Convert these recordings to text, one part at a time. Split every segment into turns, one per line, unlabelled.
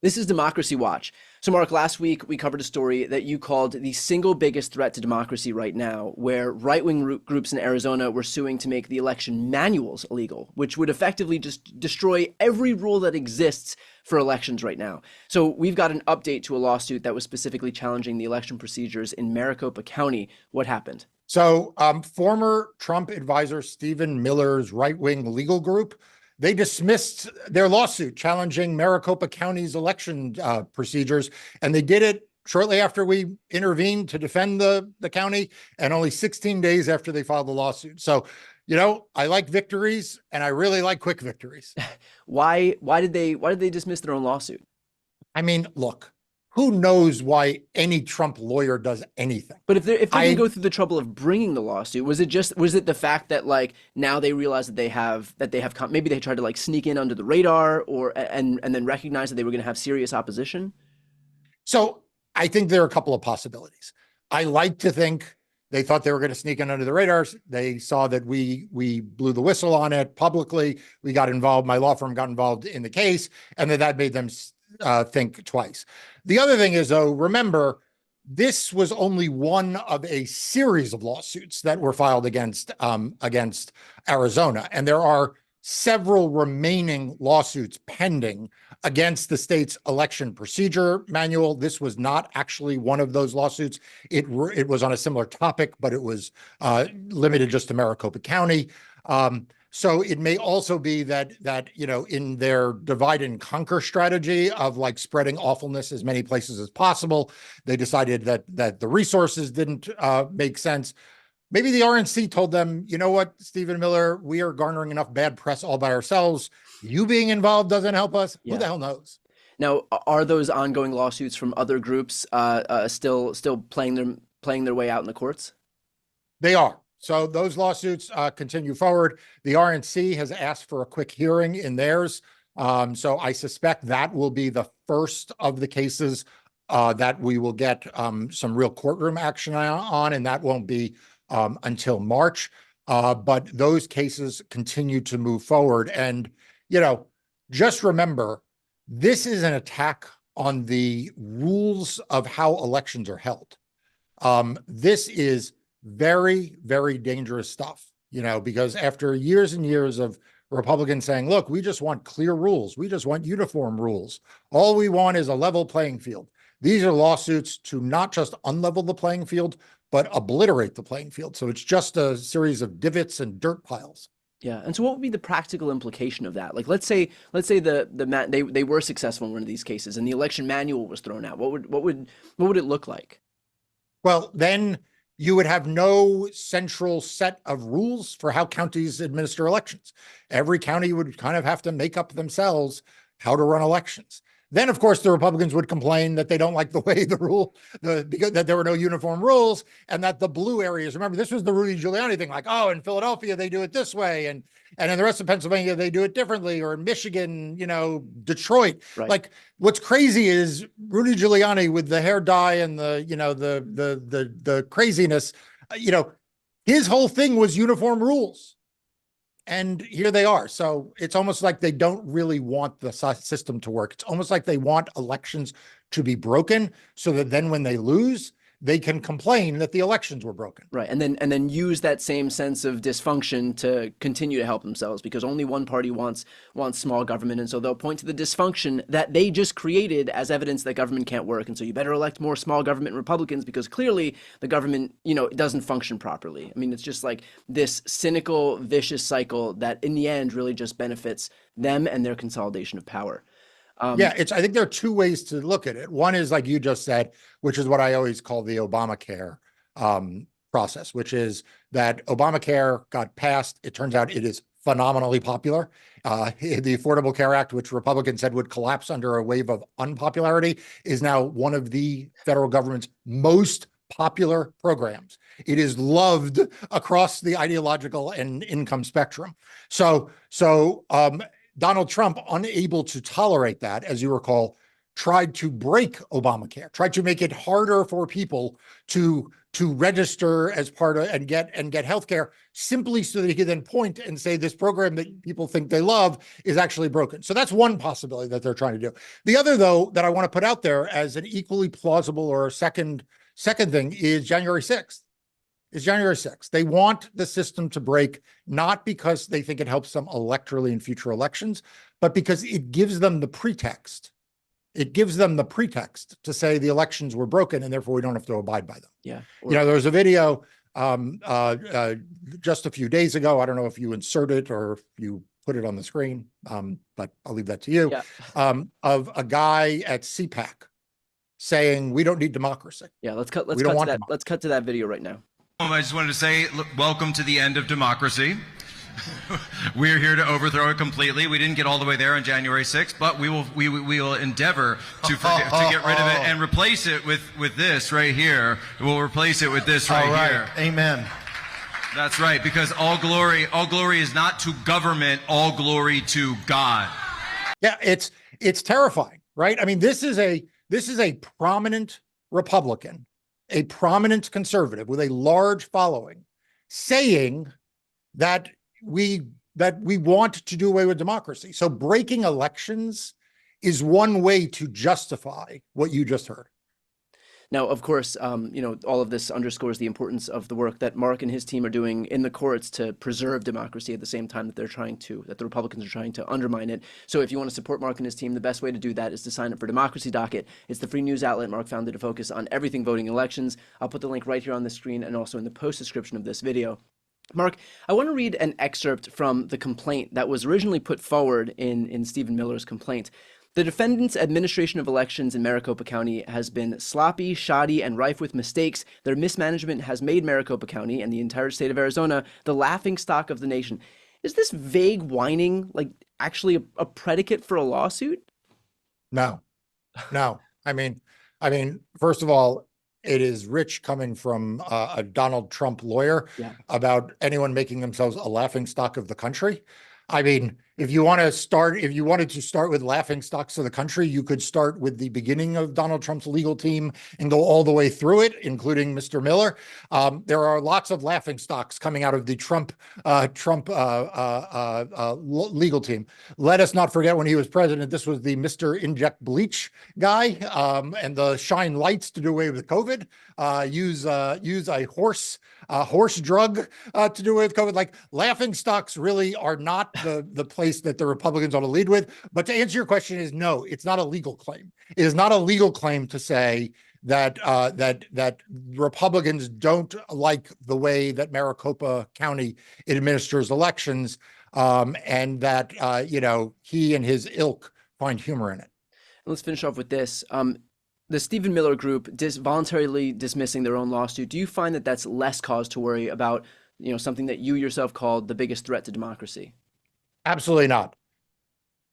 This is Democracy Watch. So, Mark, last week we covered a story that you called the single biggest threat to democracy right now, where right-wing groups in Arizona were suing to make the election manuals illegal, which would effectively just destroy every rule that exists for elections right now. So, we've got an update to a lawsuit that was specifically challenging the election procedures in Maricopa County. What happened?
So, former Trump advisor Stephen Miller's right-wing legal group, they dismissed their lawsuit challenging Maricopa County's election procedures, and they did it shortly after we intervened to defend the county, and only 16 days after they filed the lawsuit. So, I like victories, and I really like quick victories.
Why did they dismiss their own lawsuit?
I mean, look, who knows why any Trump lawyer does anything?
But if they didn't go through the trouble of bringing the lawsuit, was it the fact that like now they realize that maybe they tried to like sneak in under the radar or and then recognize that they were going to have serious opposition?
So I think there are a couple of possibilities. I like to think they thought they were going to sneak in under the radars. They saw that we blew the whistle on it publicly. We got involved. My law firm got involved in the case, and that made them think twice. The other thing is, though, remember, this was only one of a series of lawsuits that were filed against Arizona, and there are several remaining lawsuits pending against the state's election procedure manual. This was not actually one of those lawsuits. It was on a similar topic, but it was limited just to Maricopa County. So it may also be that in their divide and conquer strategy of like spreading awfulness as many places as possible, they decided that the resources didn't make sense. Maybe the RNC told them, you know what, Stephen Miller, we are garnering enough bad press all by ourselves. You being involved doesn't help us.
Yeah.
Who the hell knows?
Now, are those ongoing lawsuits from other groups still playing their way out in the courts?
They are. So those lawsuits continue forward. The RNC has asked for a quick hearing in theirs. So I suspect that will be the first of the cases that we will get some real courtroom action on, and that won't be until March. But those cases continue to move forward. And, just remember, this is an attack on the rules of how elections are held. This is very, very dangerous stuff, because after years and years of Republicans saying, look, we just want clear rules. We just want uniform rules. All we want is a level playing field. These are lawsuits to not just unlevel the playing field, but obliterate the playing field. So it's just a series of divots and dirt piles.
Yeah, and so what would be the practical implication of that? Like, let's say they were successful in one of these cases, and the election manual was thrown out. What would it look like?
Well, then you would have no central set of rules for how counties administer elections. Every county would kind of have to make up themselves how to run elections. Then, of course, the Republicans would complain that they don't like the way because that there were no uniform rules, and that the blue areas, remember, this was the Rudy Giuliani thing, like, oh, in Philadelphia, they do it this way. And in the rest of Pennsylvania, they do it differently, or in Michigan, Detroit.
Right.
Like, what's crazy is Rudy Giuliani with the hair dye and the craziness, his whole thing was uniform rules. And here they are. So it's almost like they don't really want the system to work. It's almost like they want elections to be broken so that then when they lose, they can complain that the elections were broken.
Right. And then use that same sense of dysfunction to continue to help themselves, because only one party wants small government. And so they'll point to the dysfunction that they just created as evidence that government can't work. And so you better elect more small government Republicans because clearly the government, doesn't function properly. I mean, it's just like this cynical, vicious cycle that in the end really just benefits them and their consolidation of power.
I think there are two ways to look at it. One is, like you just said, which is what I always call the Obamacare process, which is that Obamacare got passed. It turns out it is phenomenally popular. The Affordable Care Act, which Republicans said would collapse under a wave of unpopularity, is now one of the federal government's most popular programs. It is loved across the ideological and income spectrum. So Donald Trump, unable to tolerate that, as you recall, tried to break Obamacare, tried to make it harder for people to register as part of and get health care, simply so that he could then point and say this program that people think they love is actually broken. So that's one possibility that they're trying to do. The other, though, that I want to put out there as an equally plausible or a second thing is January 6th. Is January 6th. They want the system to break, not because they think it helps them electorally in future elections, but because it gives them the pretext. It gives them the pretext to say the elections were broken and therefore we don't have to abide by them.
Yeah.
There was a video just a few days ago. I don't know if you insert it or if you put it on the screen, but I'll leave that to you, of a guy at CPAC saying, we don't need democracy.
Yeah, let's cut to that video right now.
I just wanted to say, look, welcome to the end of democracy. We're here to overthrow it completely. We didn't get all the way there on January 6th, but we will endeavor to get rid of it and replace it with this right here. We'll replace it with this right here.
Amen.
That's right, because all glory is not to government, all glory to God.
Yeah, it's terrifying, right? I mean, this is a prominent Republican, a prominent conservative with a large following, saying that we want to do away with democracy. So breaking elections is one way to justify what you just heard.
Now, of course, all of this underscores the importance of the work that Marc and his team are doing in the courts to preserve democracy at the same time that the Republicans are trying to undermine it. So if you want to support Marc and his team, the best way to do that is to sign up for Democracy Docket. It's the free news outlet Marc founded to focus on everything voting elections. I'll put the link right here on the screen and also in the post description of this video. Marc, I want to read an excerpt from the complaint that was originally put forward in Stephen Miller's complaint. The defendant's administration of elections in Maricopa County has been sloppy, shoddy, and rife with mistakes. Their mismanagement has made Maricopa County and the entire state of Arizona the laughingstock of the nation. Is this vague whining actually a predicate for a lawsuit?
No. I mean, first of all, it is rich coming from a Donald Trump lawyer about anyone making themselves a laughingstock of the country. I mean, if you wanted to start with laughingstocks of the country, you could start with the beginning of Donald Trump's legal team and go all the way through it, including Mr. Miller. There are lots of laughingstocks coming out of the Trump legal team. Let us not forget when he was president, this was the Mr. Inject Bleach guy, and the shine lights to do away with COVID. Use a horse drug to do away with COVID. Like, laughingstocks really are not the place that the Republicans ought to lead with. But to answer your question is no, it's not a legal claim. It is not a legal claim to say that Republicans don't like the way that Maricopa County administers elections, and that he and his ilk find humor in it.
Let's finish off with this. The Stephen Miller Group voluntarily dismissing their own lawsuit. Do you find that that's less cause to worry about, something that you yourself called the biggest threat to democracy?
Absolutely not.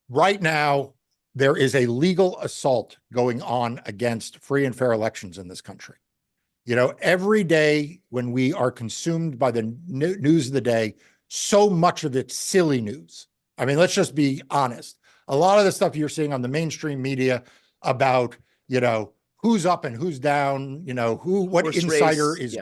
Right now, there is a legal assault going on against free and fair elections in this country. Every day when we are consumed by the news of the day, so much of it's silly news. I mean, let's just be honest. A lot of the stuff you're seeing on the mainstream media about, who's up and who's down, what insider is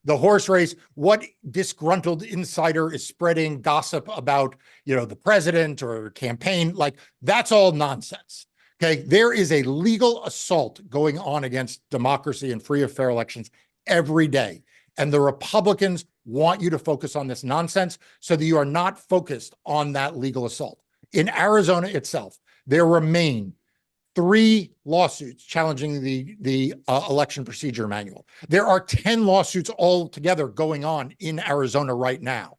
the horse race, what disgruntled insider is spreading gossip about, the president or campaign, that's all nonsense. Okay. There is a legal assault going on against democracy and free and fair elections every day. And the Republicans want you to focus on this nonsense so that you are not focused on that legal assault. In Arizona itself, there remain 3 lawsuits challenging the election procedure manual. There are 10 lawsuits altogether going on in Arizona right now.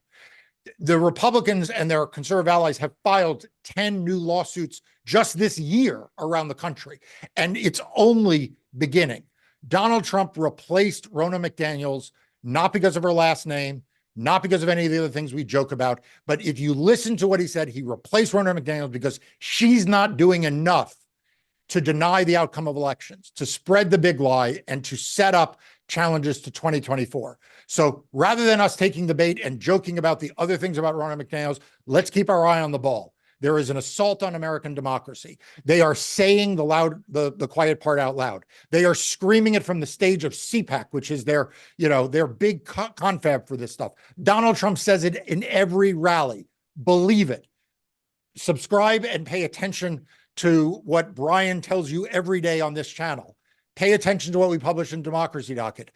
The Republicans and their conservative allies have filed 10 new lawsuits just this year around the country, and it's only beginning. Donald Trump replaced Ronna McDaniels, not because of her last name, not because of any of the other things we joke about, but if you listen to what he said, he replaced Ronna McDaniels because she's not doing enough to deny the outcome of elections, to spread the big lie, and to set up challenges to 2024. So rather than us taking the bait and joking about the other things about Ronna McDaniels, let's keep our eye on the ball. There is an assault on American democracy. They are saying the quiet part out loud. They are screaming it from the stage of CPAC, which is their big confab for this stuff. Donald Trump says it in every rally. Believe it. Subscribe and pay attention to what Brian tells you every day on this channel. Pay attention to what we publish in Democracy Docket.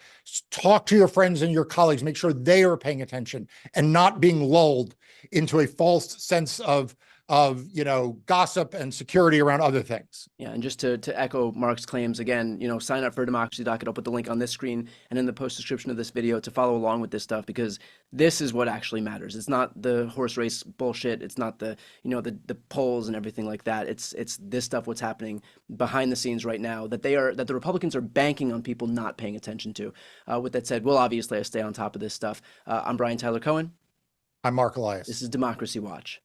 Talk to your friends and your colleagues. Make sure they are paying attention and not being lulled into a false sense of gossip and security around other things.
Yeah, and just to echo Mark's claims again, sign up for Democracy Docket. I'll put the link on this screen and in the post description of this video to follow along with this stuff, because this is what actually matters. It's not the horse race bullshit. It's not the the polls and everything like that. It's this stuff, what's happening behind the scenes right now, that the Republicans are banking on people not paying attention to. With that said, we'll obviously stay on top of this stuff. I'm Brian Tyler Cohen.
I'm Marc Elias.
This is Democracy Watch.